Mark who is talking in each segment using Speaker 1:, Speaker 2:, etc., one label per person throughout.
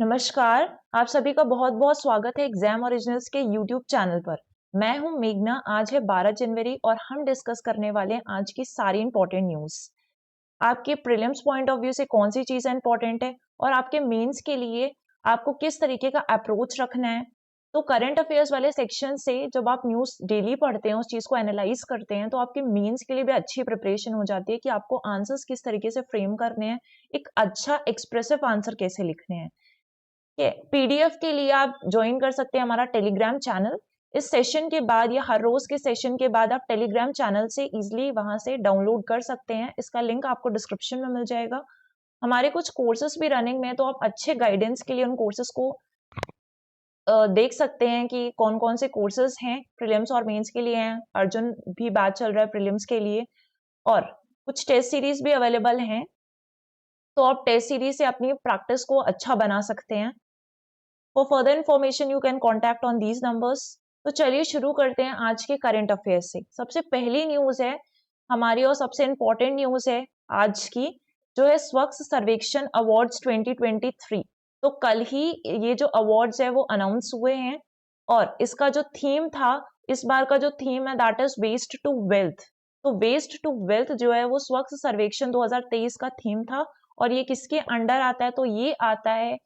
Speaker 1: नमस्कार। आप सभी का बहुत बहुत स्वागत है एग्जाम ओरिजिनल्स के यूट्यूब चैनल पर। मैं हूं मेघना। आज है 12 जनवरी और हम डिस्कस करने वाले हैं आज की सारी इंपॉर्टेंट न्यूज़। आपके प्रीलिम्स पॉइंट ऑफ व्यू से कौन सी चीज़ें इंपॉर्टेंट है और आपके मेंस के लिए आपको किस तरीके का अप्रोच रखना है। तो करंट अफेयर्स वाले सेक्शन से जब आप न्यूज़ डेली पढ़ते हैं, उस चीज़ को एनालाइज करते हैं, तो आपके मेंस के लिए भी अच्छी प्रिपरेशन हो जाती है कि आपको आंसर्स किस तरीके से फ्रेम करने हैं, एक अच्छा एक्सप्रेसिव आंसर कैसे लिखने हैं। पीडीएफ के लिए आप ज्वाइन कर सकते हैं हमारा टेलीग्राम चैनल। इस सेशन के बाद या हर रोज के सेशन के बाद आप टेलीग्राम चैनल से इजीली वहां से डाउनलोड कर सकते हैं। इसका लिंक आपको डिस्क्रिप्शन में मिल जाएगा। हमारे कुछ कोर्सेज भी रनिंग में है, तो आप अच्छे गाइडेंस के लिए उन कोर्सेज को देख सकते हैं कि कौन कौन से कोर्सेज हैं प्रीलिम्स और मेंस के लिए हैं। अर्जुन भी बैच चल रहा है प्रीलिम्स के लिए, और कुछ टेस्ट सीरीज भी अवेलेबल हैं, तो आप टेस्ट सीरीज से अपनी प्रैक्टिस को अच्छा बना सकते हैं। For further information, you can contact on these numbers. तो चलिए शुरू करते हैं आज के करंट अफेयर्स से। सबसे पहली न्यूज है हमारी और सबसे इंपॉर्टेंट न्यूज है आज की, जो है स्वच्छ सर्वेक्षण अवार्ड्स 2023। तो कल ही ये जो अवार्ड्स है वो अनाउंस हुए हैं, और इसका जो थीम था, इस बार का जो थीम है that is waste to wealth. तो वेस्ट टू वेल्थ जो है वो स्वच्छ सर्वेक्षण 2023 का थीम था, और ये किसके अंडर आता है? तो ये आता है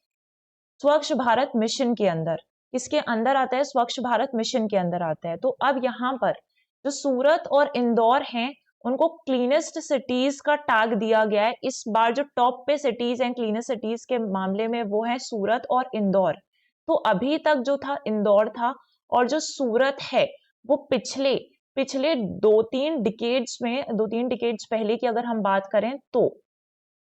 Speaker 1: स्वच्छ भारत मिशन के अंदर। किसके अंदर आता है? स्वच्छ भारत मिशन के अंदर आता है। तो अब यहाँ पर जो सूरत और इंदौर हैं, उनको क्लीनेस्ट सिटीज का टैग दिया गया है। इस बार जो टॉप पे सिटीज हैं क्लीनेस्ट सिटीज के मामले में, वो है सूरत और इंदौर। तो अभी तक जो था इंदौर था, और जो सूरत है वो पिछले पिछले 2-3 डिकेड्स पहले की अगर हम बात करें, तो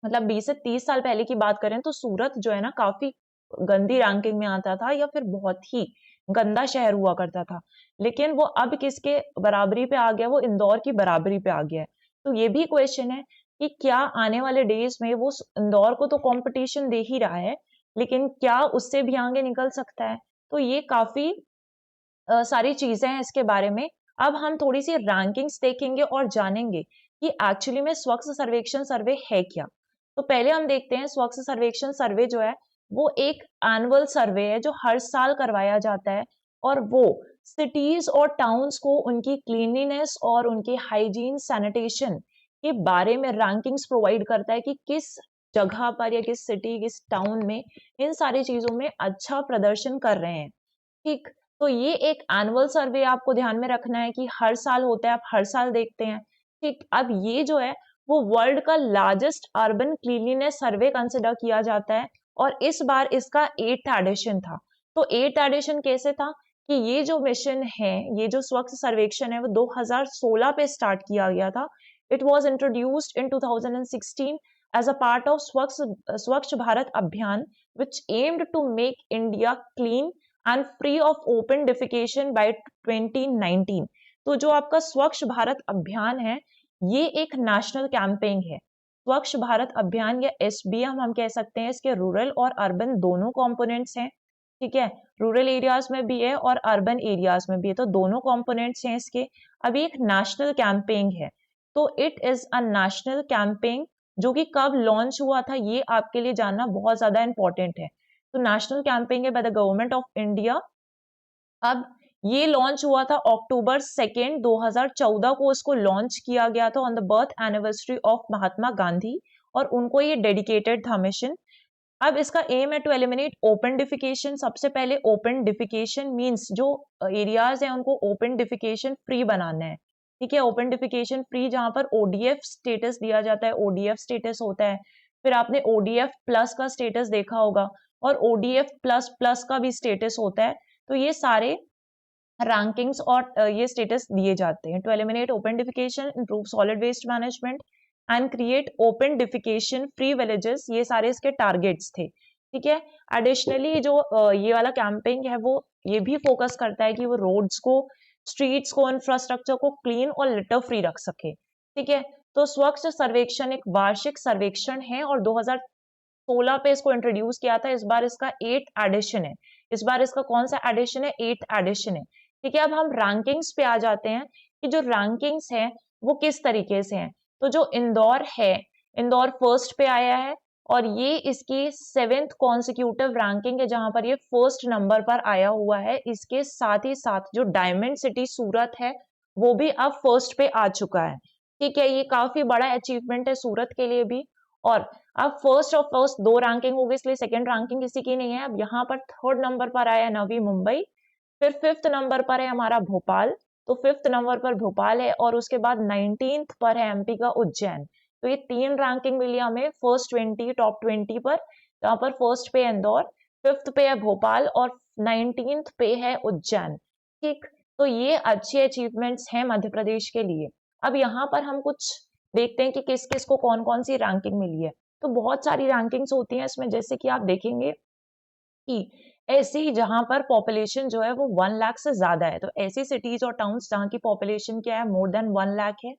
Speaker 1: मतलब 20 से 30 साल पहले की बात करें, तो सूरत जो है ना काफी गंदी रैंकिंग में आता था, या फिर बहुत ही गंदा शहर हुआ करता था। लेकिन वो अब किसके बराबरी पे आ गया? वो इंदौर की बराबरी पे आ गया है। तो ये भी क्वेश्चन है कि क्या आने वाले डेज में वो इंदौर को तो कंपटीशन दे ही रहा है, लेकिन क्या उससे भी आगे निकल सकता है? तो ये काफी सारी चीजें हैं इसके बारे में। अब हम थोड़ी सी रैंकिंग्स देखेंगे और जानेंगे कि एक्चुअली में स्वच्छ सर्वेक्षण सर्वे है क्या। तो पहले हम देखते हैं स्वच्छ सर्वेक्षण सर्वे जो है वो एक एनुअल सर्वे है जो हर साल करवाया जाता है, और वो सिटीज और टाउन्स को उनकी क्लीनलीनेस और उनके हाइजीन सैनिटेशन के बारे में रैंकिंग्स प्रोवाइड करता है कि किस जगह पर या किस सिटी किस टाउन में इन सारी चीजों में अच्छा प्रदर्शन कर रहे हैं। ठीक। तो ये एक एनुअल सर्वे आपको ध्यान में रखना है कि हर साल होता है, आप हर साल देखते हैं। ठीक। अब ये जो है वो वर्ल्ड का लार्जेस्ट अर्बन क्लीनलीनेस सर्वे कंसिडर किया जाता है, और इस बार इसका 8th एडिशन था। तो 8th एडिशन कैसे था कि ये जो मिशन है, ये जो स्वच्छ सर्वेक्षण है, वो 2016 पे स्टार्ट किया गया था। It was introduced in 2016 as a part of Swachh Bharat Abhiyan, which aimed to make India clean and free of open defecation by 2019। तो जो आपका स्वच्छ भारत अभियान है, ये एक नेशनल कैंपेन है। स्वच्छ भारत अभियान या एसबीएम हम कह सकते हैं। इसके रूरल और अर्बन दोनों कंपोनेंट्स हैं। ठीक है, रूरल एरियाज में भी है और अर्बन एरियाज में भी है, तो दोनों कंपोनेंट्स हैं इसके। अभी एक नेशनल कैंपेन है, तो it is a national campaign. जो कि कब लॉन्च हुआ था ये आपके लिए जानना बहुत ज्यादा इंपॉर्टेंट है। तो नेशनल कैंपेन है by the government of India. अब ये लॉन्च हुआ था October 2, 2014 को इसको लॉन्च किया गया था on the birth anniversary of Mahatma Gandhi, और उनको ये डेडिकेटेड था मिशन। अब इसका एम है टू एलिमिनेट ओपन डिफिकेशन। सबसे पहले ओपन डिफिकेशन मींस जो एरियाज हैं उनको ओपन डिफिकेशन फ्री बनाना है। ठीक है, ओपन डिफिकेशन फ्री, जहां पर ओडीएफ स्टेटस दिया जाता है, ओडीएफ स्टेटस होता है। फिर आपने ओडीएफ प्लस का स्टेटस देखा होगा, और ओडीएफ प्लस प्लस का भी स्टेटस होता है। तो ये सारे रैंकिंग्स और ये स्टेटस दिए जाते हैं। To eliminate open defecation, improve solid waste management and create open defecation free villages, ये सारे इसके टारगेट्स थे। ठीक है। एडिशनली जो ये वाला कैंपेन है वो ये भी फोकस करता है कि वो रोड्स को, स्ट्रीट्स को, इंफ्रास्ट्रक्चर को क्लीन और लिटर फ्री रख सके। ठीक है। तो स्वच्छ सर्वेक्षण एक वार्षिक सर्वेक्षण है, और 2016 पे इसको इंट्रोड्यूस किया था। इस बार इसका 8th एडिशन है। इस बार इसका कौन सा एडिशन है? 8th एडिशन है। ठीक है। अब हम रैंकिंग्स पे आ जाते हैं कि जो रैंकिंग्स हैं वो किस तरीके से हैं। तो जो इंदौर है, इंदौर फर्स्ट पे आया है, और ये इसकी 7th कॉन्सिक्यूटिव रैंकिंग है जहां पर ये फर्स्ट नंबर पर आया हुआ है। इसके साथ ही साथ जो डायमंड सिटी सूरत है वो भी अब फर्स्ट पे आ चुका है। ठीक है, ये काफी बड़ा अचीवमेंट है सूरत के लिए भी। और अब फर्स्ट और फर्स्ट दो रैंकिंग हो गई, इसलिए सेकंड रैंकिंग किसी की नहीं है। अब यहाँ पर थर्ड नंबर पर आया नवी मुंबई, फिर फिफ्थ नंबर पर है हमारा भोपाल, तो फिफ्थ नंबर पर भोपाल है, और उसके बाद 19th पर है एमपी का उज्जैन। तो ये तीन रैंकिंग मिली हमें फर्स्ट 20 टॉप 20 पर, जहां पर फर्स्ट पे इंदौर, फिफ्थ पे है भोपाल और 19th पे है उज्जैन। ठीक, तो ये अच्छे अचीवमेंट्स हैं मध्य प्रदेश के लिए। अब यहाँ पर हम कुछ देखते हैं कि किस किस को कौन कौन सी रैंकिंग मिली है। तो बहुत सारी रैंकिंग्स होती हैं इसमें, जैसे कि आप देखेंगे कि ऐसी जहां पर पॉपुलेशन जो है वो 1 लाख से ज्यादा है, तो ऐसी सिटीज और टाउन्स जहाँ की पॉपुलेशन क्या है मोर देन 1 लाख है,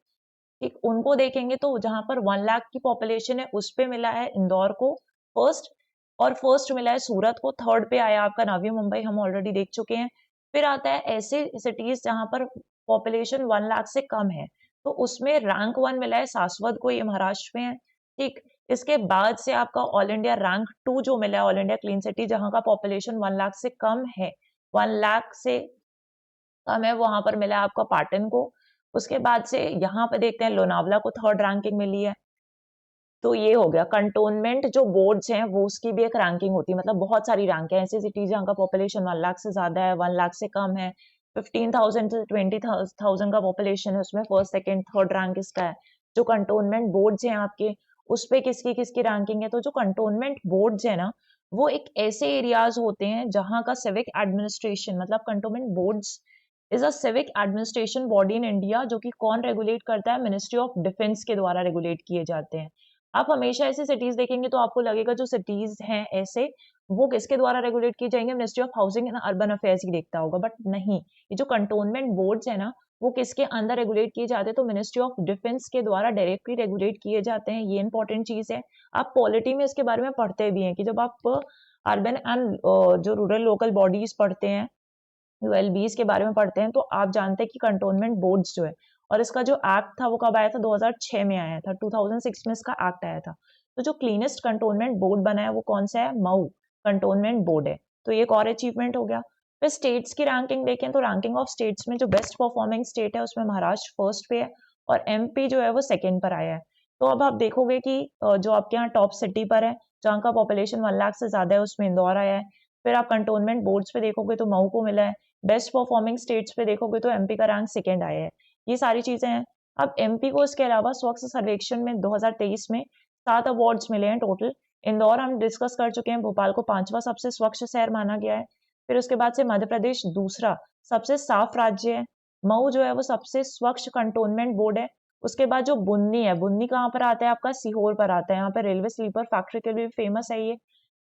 Speaker 1: ठीक, उनको देखेंगे तो जहां पर 1 लाख की पॉपुलेशन है उस पे मिला है इंदौर को फर्स्ट, और फर्स्ट मिला है सूरत को, थर्ड पे आया आपका नवी मुंबई, हम ऑलरेडी देख चुके हैं। फिर आता है ऐसे सिटीज जहां पर पॉपुलेशन 1 लाख से कम है, तो उसमें रैंक 1 मिला है सासवद को, ये महाराष्ट्र में है। ठीक, इसके बाद से आपका ऑल इंडिया रैंक 2 जो मिला है ऑल इंडिया क्लीन सिटी, जहां का पॉपुलेशन 1 लाख से कम है, 1 लाख से कम है, वहां पर मिला है आपका पाटन को। उसके बाद से यहाँ पे देखते हैं लोनावला को थर्ड रैंकिंग मिली है। तो ये हो गया कंटोनमेंट जो बोर्ड्स हैं वो उसकी भी एक रैंकिंग होती है, मतलब बहुत सारी रैंक है। ऐसी सिटीज जहाँ का पॉपुलेशन 1 लाख से ज्यादा है, 1 लाख से कम है, 15,000 से 20,000 का पॉपुलेशन है, उसमें फर्स्ट सेकंड थर्ड रैंक इसका है। जो कंटोनमेंट बोर्ड्स हैं आपके, उस पे किसकी किसकी रैंकिंग है। तो जो कंटोनमेंट बोर्ड्स है ना, वो एक ऐसे एरियाज होते हैं जहाँ का सिविक एडमिनिस्ट्रेशन, मतलब cantonment boards is a civic administration body in India, जो कि कौन रेगुलेट करता है, मिनिस्ट्री ऑफ डिफेंस के द्वारा रेगुलेट किए जाते हैं। आप हमेशा ऐसी सिटीज देखेंगे तो आपको लगेगा जो सिटीज हैं ऐसे, वो किसके द्वारा रेगुलेट की जाएंगे, ministry of housing and urban affairs ही देखता होगा, बट नहीं, ये जो कंटोनमेंट बोर्ड्स है ना, वो किसके अंदर रेगुलेट किए जाते हैं, तो मिनिस्ट्री ऑफ डिफेंस के द्वारा डायरेक्टली रेगुलेट किए जाते हैं। ये इंपॉर्टेंट चीज है। आप पॉलिटी में इसके बारे में पढ़ते भी हैं कि जब आप अर्बन एंड जो रूरल लोकल बॉडीज पढ़ते हैं, यूएलबीज के बारे में पढ़ते हैं, तो आप जानते हैं कि कंटोनमेंट बोर्ड्स जो है, और इसका जो एक्ट था वो कब आया था, 2006 में आया था, 2006 में इसका एक्ट आया था। तो जो क्लीनेस्ट कंटोनमेंट बोर्ड बना है वो कौन सा है, मऊ कंटोनमेंट बोर्ड है। तो ये एक और अचीवमेंट हो गया। फिर स्टेट्स की रैंकिंग देखें तो रैंकिंग ऑफ स्टेट्स में जो बेस्ट परफॉर्मिंग स्टेट है उसमें महाराष्ट्र फर्स्ट पे है, और एमपी जो है वो सेकेंड पर आया है। तो अब आप देखोगे कि जो आपके यहाँ टॉप सिटी पर है जहाँ का पॉपुलेशन 1 लाख से ज्यादा है उसमें इंदौर आया है। फिर आप कंटोनमेंट बोर्ड्स पे देखोगे तो मऊ को मिला है। बेस्ट परफॉर्मिंग स्टेट्स पे देखोगे तो एमपी का रैंक सेकेंड आया है। ये सारी चीजें हैं। अब एमपी को इसके अलावा स्वच्छ सर्वेक्षण में 2023 में 7 अवार्ड्स मिले हैं टोटल। इंदौर हम डिस्कस कर चुके हैं, भोपाल को 5वां सबसे स्वच्छ शहर माना गया है। फिर उसके बाद से मध्य प्रदेश दूसरा सबसे साफ राज्य है। मऊ जो है वो सबसे स्वच्छ कंटोनमेंट बोर्ड है। उसके बाद जो बुन्नी है, बुन्नी कहाँ पर आता है आपका, सीहोर पर आता है। यहाँ पे रेलवे स्लीपर फैक्ट्री के लिए फेमस है ये।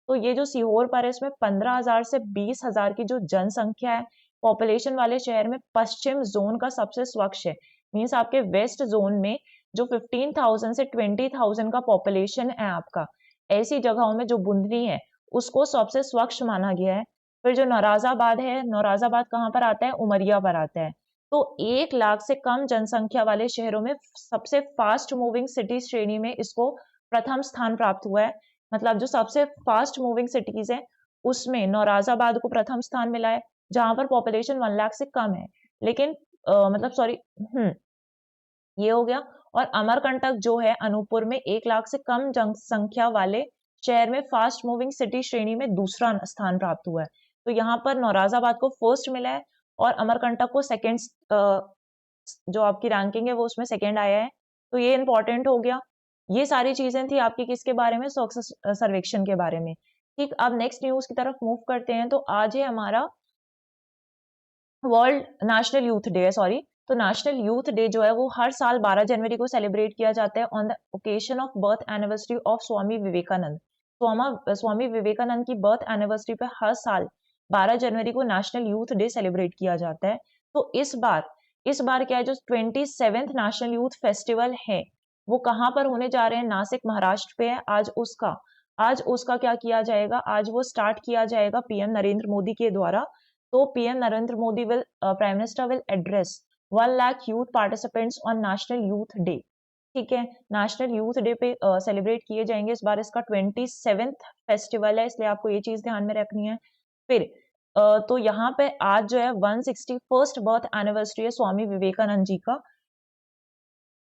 Speaker 1: तो ये जो सीहोर पर है इसमें 15,000 से 20,000 की जो जनसंख्या है पॉपुलेशन वाले शहर में, पश्चिम जोन का सबसे स्वच्छ है। मीन्स आपके वेस्ट जोन में जो 15,000 से 20,000 का पॉपुलेशन है आपका, ऐसी जगहों में जो बुंदनी है उसको सबसे स्वच्छ माना गया है। फिर जो नौराजाबाद है, नौराजाबाद कहाँ पर आता है, उमरिया पर आता है। तो 1 लाख से कम जनसंख्या वाले शहरों में सबसे फास्ट मूविंग सिटी श्रेणी में इसको प्रथम स्थान प्राप्त हुआ है। मतलब जो सबसे फास्ट मूविंग सिटीज है उसमें नौराजाबाद को प्रथम स्थान मिला है, जहां पर पॉपुलेशन 1 लाख से कम है। लेकिन मतलब सॉरी, ये हो गया। और अमरकंटक जो है अनूपपुर में 1 लाख से कम जनसंख्या वाले शहर में फास्ट मूविंग सिटी श्रेणी में दूसरा स्थान प्राप्त हुआ है। तो यहाँ पर नौराजाबाद को फर्स्ट मिला है और अमरकंटक को सेकेंड, जो आपकी रैंकिंग है वो उसमें सेकेंड आया है। तो ये इंपॉर्टेंट हो गया। ये सारी चीजें थी आपकी किसके बारे में, स्वच्छ सर्वेक्षण के बारे में। ठीक, अब नेक्स्ट न्यूज की तरफ मूव करते हैं। तो आज है हमारा वर्ल्ड नेशनल यूथ डे है, सॉरी। तो नेशनल यूथ डे जो है वो हर साल 12 जनवरी को सेलिब्रेट किया जाता है on the occasion of birth anniversary of Swami Vivekananda. Swami Vivekananda की बर्थ एनिवर्सरी पे हर साल 12 जनवरी को नेशनल यूथ डे सेलिब्रेट किया जाता है। तो इस बार क्या है, जो 27th नेशनल यूथ फेस्टिवल है वो कहाँ पर होने जा रहे हैं, नासिक महाराष्ट्र पे है। आज उसका क्या किया जाएगा, आज वो स्टार्ट किया जाएगा पीएम नरेंद्र मोदी के द्वारा। तो PM Narendra Modi prime minister will address 1 lakh youth participants on national youth day. ठीक है। नेशनल यूथ डे पे सेलिब्रेट किए जाएंगे। इस बार इसका 27th फेस्टिवल है, इसलिए आपको ये चीज ध्यान में रखनी है। फिर तो यहाँ पे आज जो है 161st बर्थ एनिवर्सरी है स्वामी विवेकानंद जी का।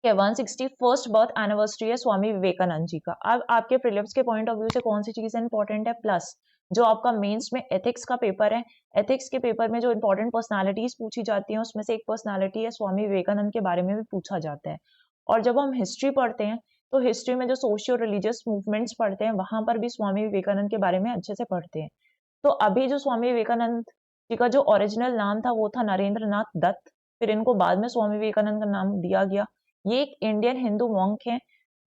Speaker 1: 161st बर्थ एनिवर्सरी है स्वामी विवेकानंद जी का। अब आपके प्रीलिम्स के पॉइंट ऑफ व्यू से कौन सी चीजें इंपॉर्टेंट है, प्लस जो आपका मेंस में एथिक्स का पेपर है, एथिक्स के पेपर में जो इंपॉर्टेंट पर्सनालिटीज पूछी जाती हैं उसमें से एक पर्सनालिटी है स्वामी विवेकानंद के बारे में भी पूछा जाता है। और जब हम हिस्ट्री पढ़ते हैं तो हिस्ट्री में जो सोशियो रिलीजियस मूवमेंट्स पढ़ते हैं वहां पर भी स्वामी विवेकानंद के बारे में अच्छे से पढ़ते हैं। तो अभी जो स्वामी विवेकानंद जी का जो ओरिजिनल नाम था वो था नरेंद्र नाथ दत्त, फिर इनको बाद में स्वामी विवेकानंद का नाम दिया गया। ये एक इंडियन हिंदू मॉन्क है,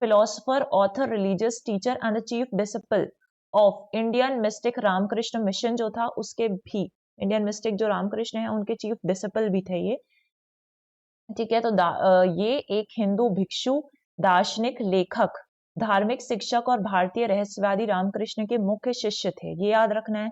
Speaker 1: philosopher, author, religious teacher and the chief disciple of Indian mystic Ramakrishna mission जो था उसके भी, इंडियन मिस्टिक जो रामकृष्ण है उनके चीफ डिसिपल भी थे ये। ठीक है। तो ये एक हिंदू भिक्षु, दार्शनिक, लेखक, धार्मिक शिक्षक और भारतीय रहस्यवादी रामकृष्ण के मुख्य शिष्य थे, ये याद रखना है।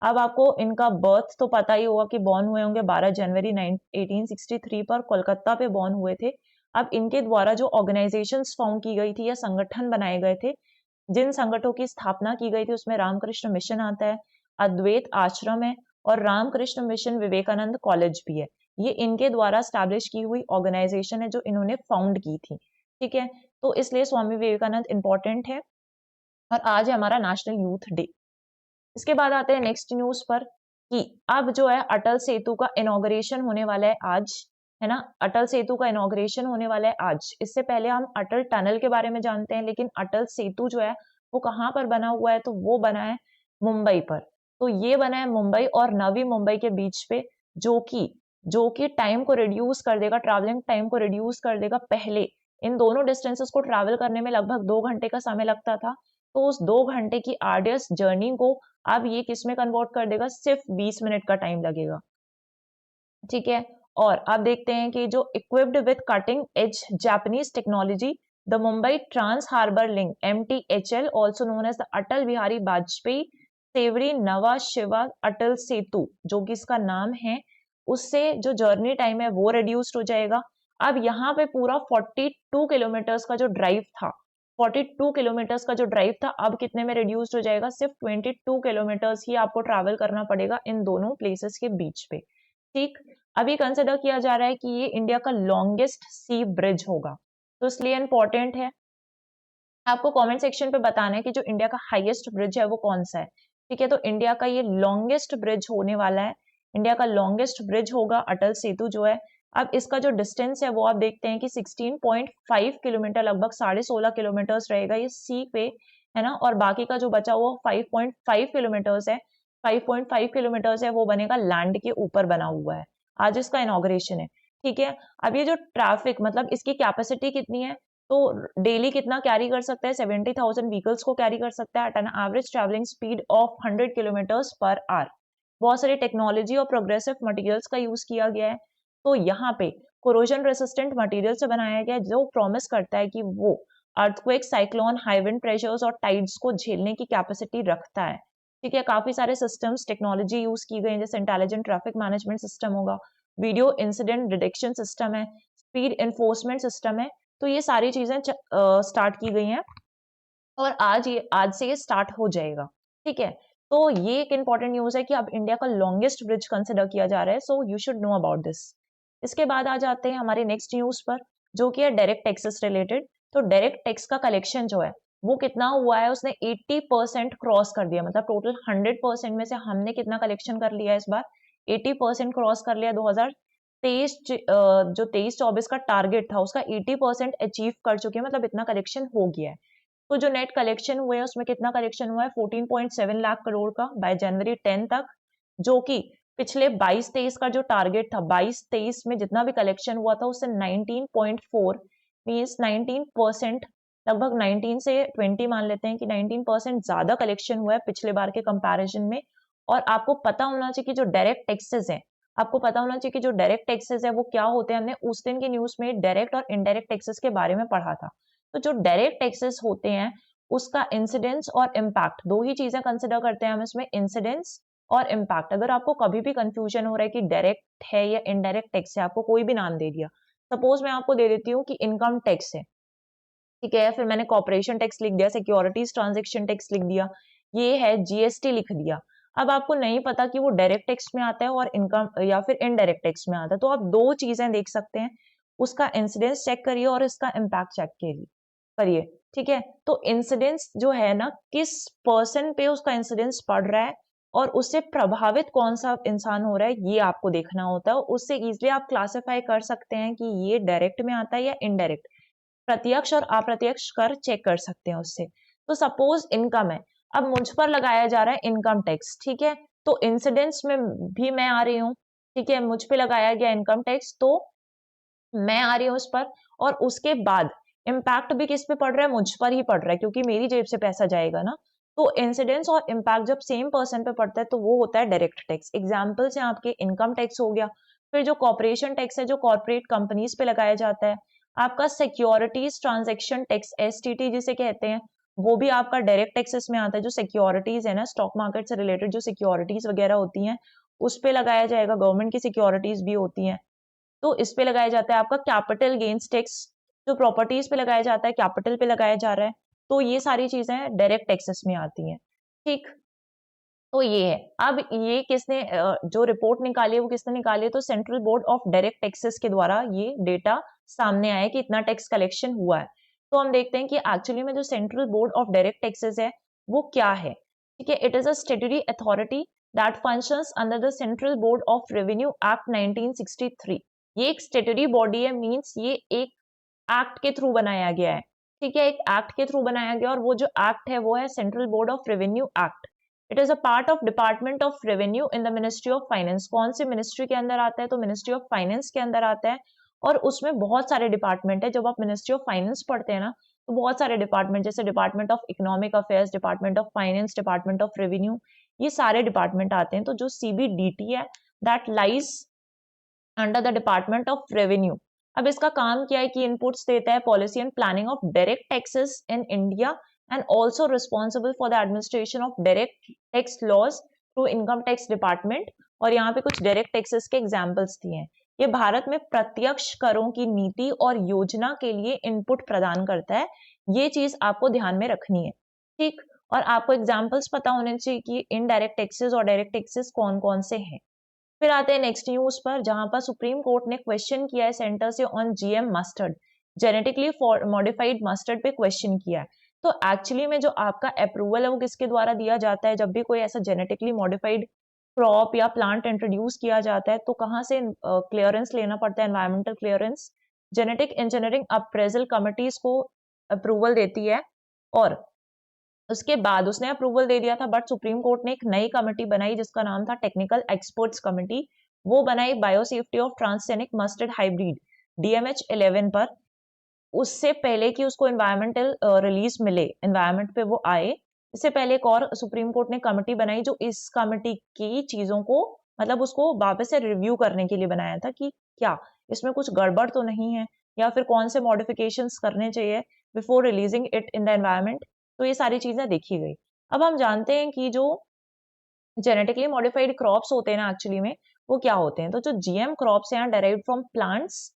Speaker 1: अब आपको इनका बर्थ तो पता ही होगा कि बॉर्न हुए होंगे 12 जनवरी 1863 पर, कोलकाता पे बॉर्न हुए थे। अब इनके द्वारा जो ऑर्गेनाइजेशंस फाउंड की गई थी या संगठन बनाए गए थे, जिन संगठनों की स्थापना की गई थी उसमें रामकृष्ण मिशन आता है, अद्वैत आश्रम है और रामकृष्ण मिशन विवेकानंद कॉलेज भी है। ये इनके द्वारा स्टैब्लिश की हुई ऑर्गेनाइजेशन है जो इन्होंने फाउंड की थी। ठीक है। तो इसलिए स्वामी विवेकानंद इंपॉर्टेंट है और आज है हमारा नेशनल यूथ डे। इसके बाद आते हैं नेक्स्ट न्यूज पर कि अब जो है अटल सेतु का इनॉग्रेशन होने वाला है आज, है ना। अटल सेतु का इनॉग्रेशन होने वाला है आज। इससे पहले हम अटल टनल के बारे में जानते हैं, लेकिन अटल सेतु जो है वो कहाँ पर बना हुआ है, तो वो बना है मुंबई पर। तो ये बना है मुंबई और नवी मुंबई के बीच पे, जो कि टाइम को रिड्यूस कर देगा, ट्रैवलिंग टाइम को रिड्यूस कर देगा। पहले इन दोनों डिस्टेंसेस को ट्रैवल करने में लगभग 2 घंटे का समय लगता था, तो उस 2 घंटे की आर्डियस जर्नी को अब ये किस में कन्वर्ट कर देगा, सिर्फ 20 मिनट का टाइम लगेगा। ठीक है। और अब देखते हैं कि जो equipped with cutting edge Japanese technology, the Mumbai trans harbour link MTHL also known as the Atal Bihari Vajpayee Sewri Nhava Sheva Atal Setu, जो कि इसका नाम है, उससे जो जर्नी टाइम है वो रिड्यूस्ड हो जाएगा। अब यहाँ पे पूरा 42 किलोमीटर्स का जो ड्राइव था, 42 किलोमीटर्स का जो ड्राइव था अब कितने में रिड्यूस्ड हो जाएगा, सिर्फ 22 किलोमीटर्स ही आपको ट्रैवल करना पड़ेगा इन दोनों प्लेसेस के बीच पे। ठीक। अभी कंसिडर किया जा रहा है कि ये इंडिया का लॉन्गेस्ट सी ब्रिज होगा, तो इसलिए इंपॉर्टेंट है। आपको कमेंट सेक्शन पे बताना है कि जो इंडिया का हाईएस्ट ब्रिज है वो कौन सा है। ठीक है। तो इंडिया का ये लॉन्गेस्ट ब्रिज होने वाला है, इंडिया का लॉन्गेस्ट ब्रिज होगा अटल सेतु जो है। अब इसका जो डिस्टेंस है वो आप देखते हैं कि 16.5 किलोमीटर, लगभग 16.5 किलोमीटर रहेगा ये सी पे, है ना। और बाकी का जो बचा हुआ 5.5 किलोमीटर्स है, 5.5 किलोमीटर्स है वो बनेगा लैंड के ऊपर बना हुआ है। आज इसका इनॉग्रेशन है। ठीक है। अब ये जो ट्रैफिक, मतलब इसकी कैपेसिटी कितनी है, तो डेली कितना कैरी कर सकता है, 70,000 व्हीकल्स को कैरी कर सकता है at an average travelling speed of 100 kilometres per hour. बहुत सारी टेक्नोलॉजी और प्रोग्रेसिव मटेरियल्स का यूज किया गया है। तो यहाँ पे कोरोजन रेसिस्टेंट मटेरियल से बनाया गया है जो प्रॉमिस करता है कि वो earthquake, cyclone, high wind pressures और टाइड्स को झेलने की कैपेसिटी रखता है। ठीक है। काफी सारे सिस्टम्स, टेक्नोलॉजी यूज की गई है, जैसे इंटेलिजेंट ट्रैफिक मैनेजमेंट सिस्टम होगा, वीडियो इंसिडेंट डिटेक्शन सिस्टम है, स्पीड एनफोर्समेंट सिस्टम है। तो ये सारी चीजें स्टार्ट की गई हैं और आज से ये स्टार्ट हो जाएगा। ठीक है। तो ये एक इंपॉर्टेंट न्यूज है कि अब इंडिया का लॉन्गेस्ट ब्रिज कंसिडर किया जा रहा है, so you should know about this. इसके बाद आ जाते हैं हमारे नेक्स्ट न्यूज पर, जो कि है डायरेक्ट टैक्सेस रिलेटेड। तो डायरेक्ट टैक्स का कलेक्शन जो है वो कितना हुआ है, उसने 80% क्रॉस कर दिया, मतलब टोटल 100% में से हमने कितना कलेक्शन कर लिया है इस बार, 80% क्रॉस कर लिया। 2023 जो 23-24 का टारगेट था उसका 80% अचीव कर चुके हैं, मतलब इतना कलेक्शन हो गया है। तो जो नेट कलेक्शन हुए हैं उसमें कितना कलेक्शन हुआ है, 14.7 लाख करोड़ का बाय जनवरी 10 तक, जो कि पिछले 22-23 का जो टारगेट था, 22-23 में जितना भी कलेक्शन हुआ था उससे 19.4 मीन्स 19%, लगभग 19 से 20 मान लेते हैं कि 19% ज्यादा कलेक्शन हुआ है पिछले बार के कंपैरिजन में। और आपको पता होना चाहिए कि जो डायरेक्ट टैक्सेस है, आपको पता होना चाहिए कि जो डायरेक्ट टैक्सेस है वो क्या होते हैं। हमने उस दिन की न्यूज में डायरेक्ट और इनडायरेक्ट टैक्सेस के बारे में पढ़ा था। तो जो डायरेक्ट टैक्सेस होते हैं उसका इंसिडेंस और इम्पैक्ट, दो ही चीजें कंसिडर करते हैं हम इसमें, इंसिडेंस और इम्पैक्ट। अगर आपको कभी भी कंफ्यूजन हो रहा है कि डायरेक्ट है या इनडायरेक्ट टैक्स है, आपको कोई भी नाम दे दिया, सपोज मैं आपको दे देती हूँ कि इनकम टैक्स है, ठीक है, फिर मैंने कॉर्पोरेशन टैक्स लिख दिया, सिक्योरिटीज ट्रांजेक्शन टैक्स लिख दिया, ये है जीएसटी लिख दिया। अब आपको नहीं पता कि वो डायरेक्ट टैक्स में आता है और इनकम या फिर इनडायरेक्ट टैक्स में आता है, तो आप दो चीजें देख सकते हैं, उसका इंसिडेंस चेक करिए और इसका इम्पैक्ट चेक करिए। ठीक है, तो इंसिडेंस जो है ना, किस पर्सन पे उसका इंसिडेंस पड़ रहा है और उससे प्रभावित कौन सा इंसान हो रहा है, ये आपको देखना होता है। उससे इजिली आप क्लासिफाई कर सकते हैं कि ये डायरेक्ट में आता है या इनडायरेक्ट, प्रत्यक्ष और अप्रत्यक्ष कर चेक कर सकते हैं उससे। तो सपोज इनकम है, अब मुझ पर लगाया जा रहा है इनकम टैक्स, ठीक है, तो इंसिडेंस में भी मैं आ रही हूँ, ठीक है, मुझ पे लगाया गया इनकम टैक्स, तो मैं आ रही हूँ उस पर, और उसके बाद इम्पैक्ट भी किस पे पड़ रहा है, मुझ पर ही पड़ रहा है, क्योंकि मेरी जेब से पैसा जाएगा ना। तो इंसिडेंस और इम्पैक्ट जब सेम पर्सन पे पड़ता है तो वो होता है डायरेक्ट टैक्स। एग्जाम्पल्स हैं आपके, इनकम टैक्स हो गया, फिर जो कॉर्पोरेशन टैक्स है जो कॉर्पोरेट कंपनीज पे लगाया जाता है, आपका सिक्योरिटीज ट्रांजेक्शन टैक्स एसटीटी जिसे कहते हैं, वो भी आपका डायरेक्ट टैक्सेस में आता है। जो सिक्योरिटीज है ना, स्टॉक मार्केट से रिलेटेड जो सिक्योरिटीज वगैरह होती हैं उस पे लगाया जाएगा, गवर्नमेंट की सिक्योरिटीज भी होती हैं, तो इस पे लगाया जाता है। आपका कैपिटल गेन्स टैक्स जो प्रॉपर्टीज पे लगाया जाता है, कैपिटल पे लगाया जा रहा है, तो ये सारी चीजें डायरेक्ट टैक्सेस में आती हैं। ठीक, तो ये है। अब ये किसने जो रिपोर्ट निकाली है वो किसने निकाली है, तो central board of direct taxes के द्वारा ये डेटा सामने आया कि इतना टैक्स कलेक्शन हुआ है। तो हम देखते हैं कि एक्चुअली में जो central board of direct taxes है वो क्या है। ठीक है, it is a statutory authority that functions under the central board of revenue act 1963। ये एक स्टैट्यूटरी बॉडी है, मींस ये एक एक्ट के थ्रू बनाया गया है। ठीक है, एक एक्ट के थ्रू बनाया गया, और वो जो एक्ट है वो है central board of revenue act. It is a part of department of revenue in the ministry of finance. कौन सी मिनिस्ट्री के अंदर आता है, तो मिनिस्ट्री ऑफ फाइनेंस के अंदर आता है। और उसमें बहुत सारे डिपार्टमेंट है। जब आप मिनिस्ट्री ऑफ फाइनेंस पढ़ते हैं ना, तो बहुत सारे डिपार्टमेंट, जैसे department of economic affairs, department of finance, department of revenue, ये सारे डिपार्टमेंट आते हैं। तो जो सीबीडीटी है, that lies under the department of revenue. अब इसका काम क्या है कि इनपुट्स देता है policy and planning of direct taxes in India, and also responsible for the administration of direct tax laws through income tax department. और यहाँ पे कुछ डायरेक्ट टैक्सेस के एग्जाम्पल्स दिए हैं। ये भारत में प्रत्यक्ष करों की नीति और योजना के लिए इनपुट प्रदान करता है। ये चीज आपको ध्यान में रखनी है। ठीक, और आपको एग्जाम्पल्स पता होने चाहिए कि इनडायरेक्ट टैक्सेस और डायरेक्ट टैक्सेस कौन कौन से हैं। फिर आते हैं नेक्स्ट न्यूज पर, जहां पर सुप्रीम कोर्ट ने क्वेश्चन किया है सेंटर से on GM mustard, genetically modified mustard पे क्वेश्चन किया है। तो एक्चुअली में जो आपका अप्रूवल है वो किसके द्वारा दिया जाता है, जब भी कोई ऐसा जेनेटिकली मॉडिफाइड क्रॉप या प्लांट इंट्रोड्यूस किया जाता है, तो कहाँ से क्लियरेंस लेना पड़ता है, environmental clearance. Genetic engineering appraisal committees को अप्रूवल देती है, और उसके बाद उसने अप्रूवल दे दिया था, बट सुप्रीम कोर्ट ने एक नई कमेटी बनाई जिसका नाम था टेक्निकल एक्सपर्ट्स कमेटी। वो बनाई biosafety of transgenic mustard hybrid DMH11 पर। उससे पहले कि उसको एनवायरमेंटल रिलीज मिले, एनवायरमेंट पे वो आए, इससे पहले एक और सुप्रीम कोर्ट ने कमेटी बनाई, जो इस कमेटी की चीजों को, मतलब उसको वापस से रिव्यू करने के लिए बनाया था कि क्या इसमें कुछ गड़बड़ तो नहीं है, या फिर कौन से मॉडिफिकेशंस करने चाहिए before releasing it in the environment. तो ये सारी चीजें देखी गई। अब हम जानते हैं कि जो जेनेटिकली मॉडिफाइड क्रॉप्स होते हैं ना, एक्चुअली में वो क्या होते हैं, तो जो जीएम क्रॉप्स हैं डेराइव्ड फ्रॉम प्लांट्स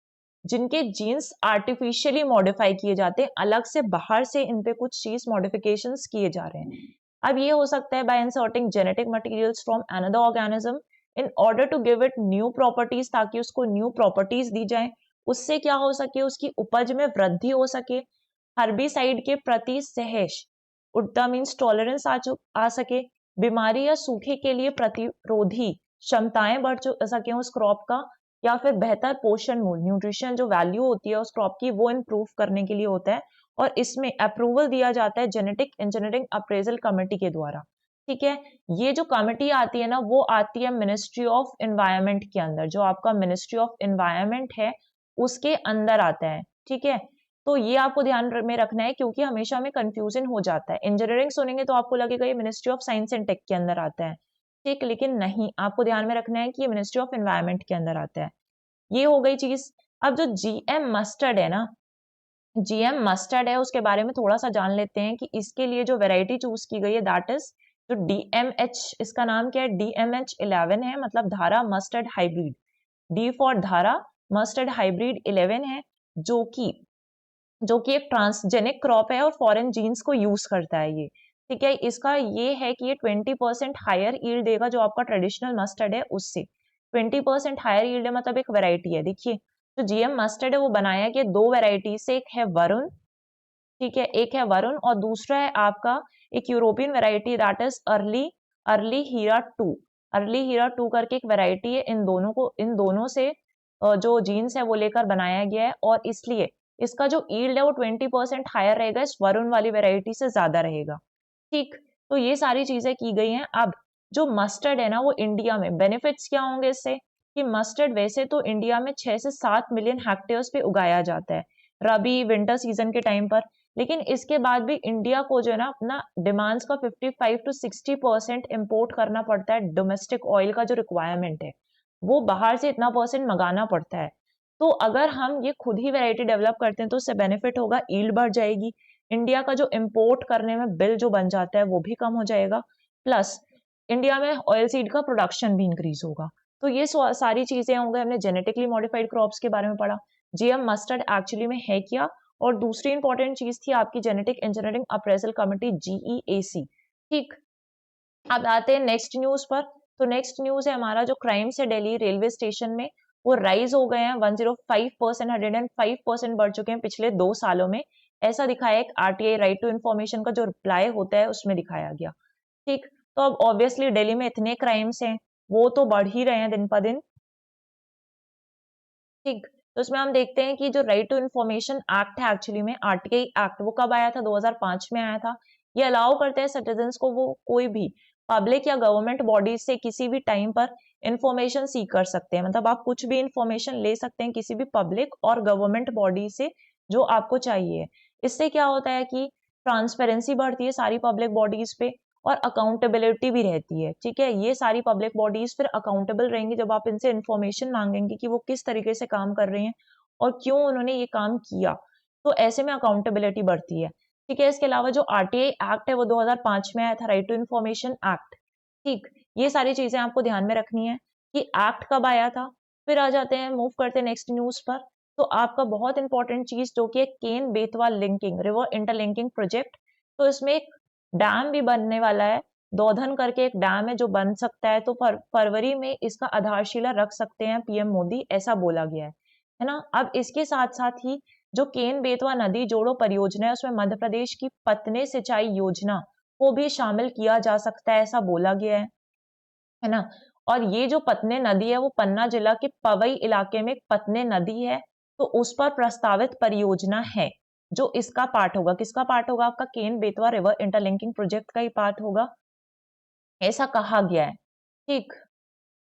Speaker 1: जिनके जीन्स आर्टिफिशियली मॉडिफाई किए जाते हैं, अलग से बाहर से इन पे कुछ चीज मॉडिफिकेशंस किए जा रहे हैं। अब ये हो सकता है by inserting genetic materials from another organism in order to give it new properties, ताकि उसको न्यू प्रॉपर्टीज दी जाए, उससे क्या हो सके, उसकी उपज में वृद्धि हो सके, हर्बिसाइड के प्रति सहज मीन्स टॉलरेंस आ सके, बीमारी या सूखे के लिए प्रतिरोधी क्षमताएं बढ़ सके उस क्रॉप का, या फिर बेहतर पोषण मूल्य, न्यूट्रिशन जो वैल्यू होती है उस क्रॉप की, वो इंप्रूव करने के लिए होता है। और इसमें अप्रूवल दिया जाता है जेनेटिक इंजीनियरिंग अप्रेजल कमेटी के द्वारा। ठीक है, ये जो कमेटी आती है ना, वो आती है मिनिस्ट्री ऑफ एनवायरमेंट के अंदर, जो आपका मिनिस्ट्री ऑफ एनवायरमेंट है उसके अंदर आता है। ठीक है, तो ये आपको ध्यान में रखना है, क्योंकि हमेशा में कंफ्यूजन हो जाता है। इंजीनियरिंग सुनेंगे तो आपको लगेगा ये ministry of science and tech के अंदर आता है। ठीक, लेकिन नहीं, आपको ध्यान में रखना है कि ये मिनिस्ट्री ऑफ एनवायरमेंट के अंदर आता है। ये हो गई चीज। अब जो जीएम मस्टर्ड है ना, जीएम मस्टर्ड है, उसके बारे में थोड़ा सा जान लेते हैं कि इसके लिए जो वेराइटी चूज की गई है, दैट इज जो DMH, इसका नाम क्या है, DMH11 है, मतलब धारा मस्टर्ड हाइब्रिड। डी फॉर धारा मस्टर्ड हाइब्रिड 11 है, जो कि जो कि एक ट्रांसजेनिक क्रॉप है और फॉरेन जीन्स को यूज करता है ये। ठीक है, इसका ये है कि ये 20% हायर यील्ड देगा जो आपका ट्रेडिशनल मस्टर्ड है उससे। 20% हायर यील्ड है मतलब एक वैरायटी है। देखिए, जो जीएम मस्टर्ड है वो बनाया कि दो वैरायटी से, एक है वरुण, ठीक है, एक है वरुण और दूसरा है आपका एक European variety that is early early Hera two. Early Hera two करके एक वैरायटी है। इन दोनों से जो जीन्स है वो लेकर बनाया गया है और इसलिए इसका जो ईल्ड है वो 20% हायर रहेगा, इस वरुण वाली वैरायटी से ज्यादा रहेगा। ठीक, तो ये सारी चीजें की गई हैं। अब जो मस्टर्ड है ना वो इंडिया में बेनिफिट्स क्या होंगे इससे, कि मस्टर्ड वैसे तो इंडिया में 6 से 7 मिलियन हेक्टेयर्स पे उगाया जाता है रबी विंटर सीजन के टाइम पर। लेकिन इसके बाद भी इंडिया को जो है ना अपना डिमांड्स का 55 to 60% इम्पोर्ट करना पड़ता है। डोमेस्टिक ऑयल का जो रिक्वायरमेंट है वो बाहर से इतना परसेंट मंगाना पड़ता है। तो अगर हम ये खुद ही वैरायटी डेवलप करते हैं तो उससे बेनिफिट होगा, ईल्ड बढ़ जाएगी, इंडिया का जो इम्पोर्ट करने में बिल जो बन जाता है वो भी कम हो जाएगा, प्लस इंडिया में ऑयल सीड का प्रोडक्शन भी इंक्रीज होगा। तो ये सारी चीजें होंगे। हमने जेनेटिकली मॉडिफाइड क्रॉप्स के बारे में पढ़ा, जीएम मस्टर्ड एक्चुअली में है क्या, और दूसरी इंपॉर्टेंट चीज थी आपकी genetic engineering appraisal committee GEAC. ठीक, अब आते हैं नेक्स्ट न्यूज पर। तो नेक्स्ट न्यूज है हमारा जो क्राइम्स है दिल्ली रेलवे स्टेशन में वो राइज हो गए हैं 105%, 105% बढ़ चुके हैं पिछले 2 सालों में। ऐसा दिखाया एक आरटीआई राइट टू इन्फॉर्मेशन का जो रिप्लाई होता है उसमें दिखाया गया। ठीक, तो अब ऑब्वियसली दिल्ली में इतने क्राइम्स हैं वो तो बढ़ ही रहे हैं दिन पर दिन। ठीक, तो इसमें हम देखते हैं कि जो राइट टू इन्फॉर्मेशन एक्ट है एक्चुअली में आरटीआई एक्ट वो कब आया था, 2005 में आया था। ये अलाउ करते हैं सिटीजन्स को वो कोई भी पब्लिक या गवर्नमेंट बॉडी से किसी भी टाइम पर इंफॉर्मेशन सीख कर सकते हैं। मतलब आप कुछ भी इंफॉर्मेशन ले सकते हैं किसी भी पब्लिक और गवर्नमेंट बॉडी से जो आपको चाहिए। इससे क्या होता है कि ट्रांसपेरेंसी बढ़ती है सारी पब्लिक बॉडीज पे और अकाउंटेबिलिटी भी रहती है। ठीक है, ये सारी पब्लिक बॉडीज फिर अकाउंटेबल रहेंगी जब आप इनसे इंफॉर्मेशन मांगेंगे कि वो किस तरीके से काम कर रहे हैं और क्यों उन्होंने ये काम किया, तो ऐसे में अकाउंटेबिलिटी बढ़ती है। ठीक है, इसके अलावा जो आरटीआई एक्ट है वो 2005 में आया था, राइट टू इन्फॉर्मेशन एक्ट। ठीक, ये सारी चीजें आपको ध्यान में रखनी है कि एक्ट कब आया था। फिर आ जाते हैं, मूव करते हैं नेक्स्ट न्यूज पर। तो आपका बहुत इंपॉर्टेंट चीज जो कि है Ken Betwa linking river interlinking project. तो इसमें एक डैम भी बनने वाला है, दौधन करके एक डैम है जो बन सकता है। तो फरवरी में इसका आधारशिला रख सकते हैं पीएम मोदी, ऐसा बोला गया है ना। अब इसके साथ साथ ही जो केन बेतवा नदी जोड़ो परियोजना है उसमें मध्य प्रदेश की पतने सिंचाई योजना को भी शामिल किया जा सकता है, ऐसा बोला गया है ना। और ये जो पतने नदी है वो पन्ना जिला के पवई इलाके में एक पतने नदी है, तो उस पर प्रस्तावित परियोजना है जो इसका पार्ट होगा। किसका पार्ट होगा, आपका Ken Betwa river interlinking project का ही पार्ट होगा, ऐसा कहा गया है। ठीक,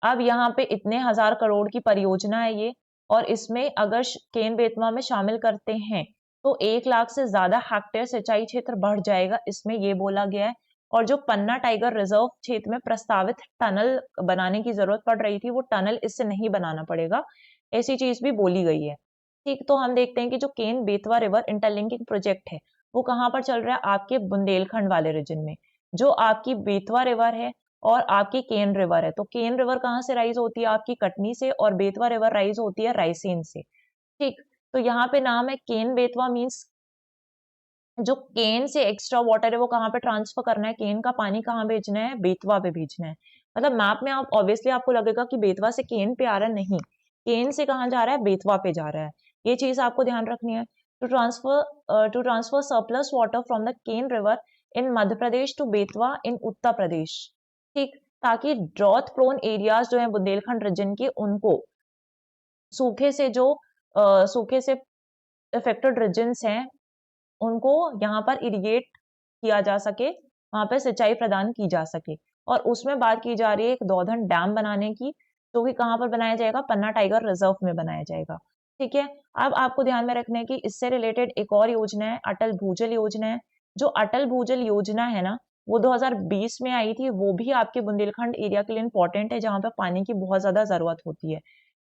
Speaker 1: अब यहाँ पे इतने हजार करोड़ की परियोजना है ये, और इसमें अगर केन बेतवा में शामिल करते हैं तो 1 लाख से ज्यादा हेक्टेयर सिंचाई क्षेत्र बढ़ जाएगा, इसमें ये बोला गया है। और जो पन्ना टाइगर रिजर्व क्षेत्र में प्रस्तावित टनल बनाने की जरूरत पड़ रही थी वो टनल इससे नहीं बनाना पड़ेगा, ऐसी चीज भी बोली गई है। ठीक, तो हम देखते हैं कि जो Ken Betwa river interlinking project है वो कहाँ पर चल रहा है, आपके बुंदेलखंड वाले रीजन में। जो आपकी बेतवा रिवर है और आपकी केन रिवर है, तो केन रिवर कहाँ से राइज होती है, आपकी कटनी से, और बेतवा रिवर राइज होती है रायसेन से। ठीक, तो यहाँ पे नाम है केन बेतवा मीन्स जो केन से एक्स्ट्रा वाटर है वो कहाँ पे ट्रांसफर करना है, केन का पानी कहाँ भेजना है, बेतवा पे भेजना है। मतलब मैप में आप ऑब्वियसली आपको लगेगा कि बेतवा से केन पे आ रहा है, नहीं, केन से कहाँ जा रहा है, बेतवा पे जा रहा है। ये चीज आपको ध्यान रखनी है। To transfer surplus water from the Ken river in Madhya Pradesh to Betwa in Uttar Pradesh. ठीक, ताकि ड्रॉथ प्रोन एरियाज जो है बुंदेलखंड रीजन के उनको सूखे से जो सूखे से अफेक्टेड रीजन्स हैं उनको यहाँ पर इरिगेट किया जा सके, वहां पर सिंचाई प्रदान की जा सके। और उसमें बात की जा रही है एक दौधन डैम बनाने की, जो कि कहाँ पर बनाया जाएगा, पन्ना टाइगर रिजर्व में बनाया जाएगा। ठीक है, अब आपको ध्यान में रखना है कि इससे रिलेटेड एक और योजना है, अटल भूजल योजना है। जो अटल भूजल योजना है ना वो 2020 में आई थी, वो भी आपके बुंदेलखंड एरिया के लिए इंपॉर्टेंट है जहां पर पानी की बहुत ज्यादा जरूरत होती है।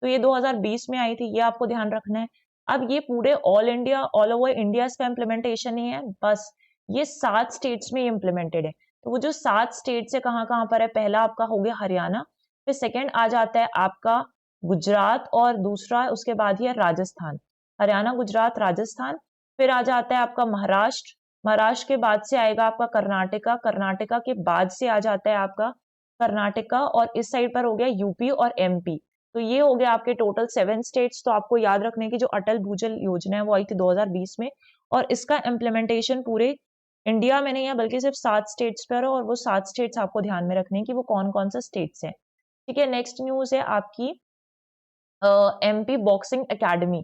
Speaker 1: तो ये 2020 में आई थी, ये आपको ध्यान रखना है। अब ये पूरे ऑल ओवर इंडिया इसका इम्प्लीमेंटेशन ही है, बस ये 7 स्टेट्स में इम्प्लीमेंटेड है। तो वो जो 7 स्टेट्स है कहाँ कहाँ पर है, पहला आपका हो गया हरियाणा, फिर सेकंड आ जाता है आपका गुजरात, और दूसरा उसके बाद ही है राजस्थान। हरियाणा, गुजरात, राजस्थान, फिर आ जाता है आपका महाराष्ट्र, महाराष्ट्र के बाद से आएगा आपका कर्नाटका, कर्नाटका के बाद से आ जाता है आपका कर्नाटका, और इस साइड पर हो गया यूपी और एमपी। तो ये हो गया आपके टोटल 7 स्टेट्स। तो आपको याद रखने की जो अटल भूजल योजना है वो आई थी 2020 में, और इसका इम्प्लीमेंटेशन पूरे इंडिया में नहीं है बल्कि सिर्फ 7 स्टेट्स पर है, और वो 7 स्टेट्स आपको ध्यान में रखने हैं कि वो कौन कौन सा स्टेट्स हैं। ठीक है, नेक्स्ट न्यूज है आपकी MP boxing academy.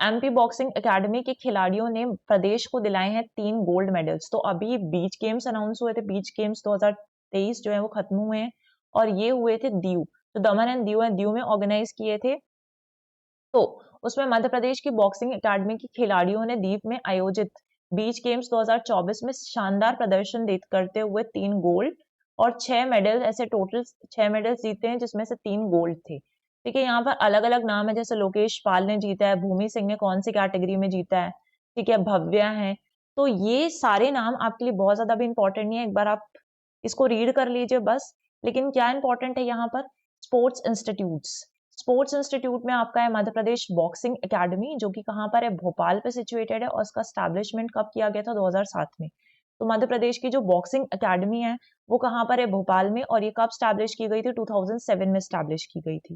Speaker 1: MP boxing academy के खिलाड़ियों ने प्रदेश को दिलाए हैं 3 गोल्ड मेडल्स। तो अभी बीच गेम्स अनाउंस हुए थे, बीच गेम्स 2023 जो है वो खत्म हुए हैं, और ये हुए थे दीव, तो दमन एंड दीव है, दीव में ऑर्गेनाइज किए थे। तो उसमें मध्य प्रदेश की बॉक्सिंग एकेडमी के खिलाड़ियों ने दीव में आयोजित बीच गेम्स 2024 में शानदार प्रदर्शन करते हुए 3 गोल्ड और 6 मेडल, ऐसे टोटल 6 मेडल्स जीते हैं जिसमें से 3 गोल्ड थे। ठीक है, यहाँ पर अलग अलग नाम है, जैसे लोकेश पाल ने जीता है, भूमि सिंह ने कौन सी कैटेगरी में जीता है, ठीक है, भव्या है। तो ये सारे नाम आपके लिए बहुत ज्यादा भी इंपॉर्टेंट नहीं है, एक बार आप इसको रीड कर लीजिए बस। लेकिन क्या इंपॉर्टेंट है यहाँ पर, स्पोर्ट्स इंस्टीट्यूट्स। स्पोर्ट्स इंस्टीट्यूट में आपका है मध्य प्रदेश बॉक्सिंग एकेडमी, जो कि कहाँ पर है, भोपाल पे सिचुएटेड है, और इसका स्टैब्लिशमेंट कब किया गया था, 2007 में। तो मध्य प्रदेश की जो बॉक्सिंग एकेडमी है वो कहाँ पर है, भोपाल में, और ये कब स्टैब्लिश की गई थी, 2007 में स्टैब्लिश की गई थी।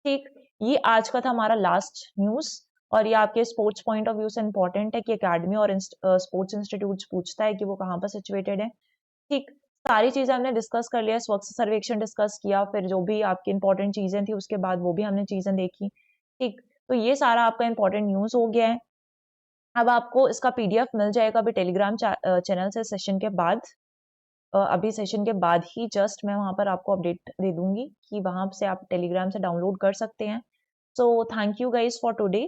Speaker 1: ठीक, ये आज का था हमारा लास्ट न्यूज, और ये आपके स्पोर्ट्स पॉइंट ऑफ व्यू से इंपॉर्टेंट है कि एकेडमी और स्पोर्ट्स इंस्टीट्यूट पूछता है कि वो कहाँ पर सिचुएटेड है। ठीक, सारी चीजें हमने डिस्कस कर लिया, स्वच्छ सर्वेक्षण डिस्कस किया, फिर जो भी आपकी इंपॉर्टेंट चीजें थी उसके बाद वो भी हमने चीजें देखी। ठीक, तो ये सारा आपका इंपॉर्टेंट न्यूज हो गया है। अब आपको इसका पीडीएफ मिल जाएगा अभी टेलीग्राम चैनल से सेशन के बाद। अभी सेशन के बाद ही जस्ट मैं वहां पर आपको अपडेट दे दूंगी कि वहां से आप टेलीग्राम से डाउनलोड कर सकते हैं। So thank you guys for today.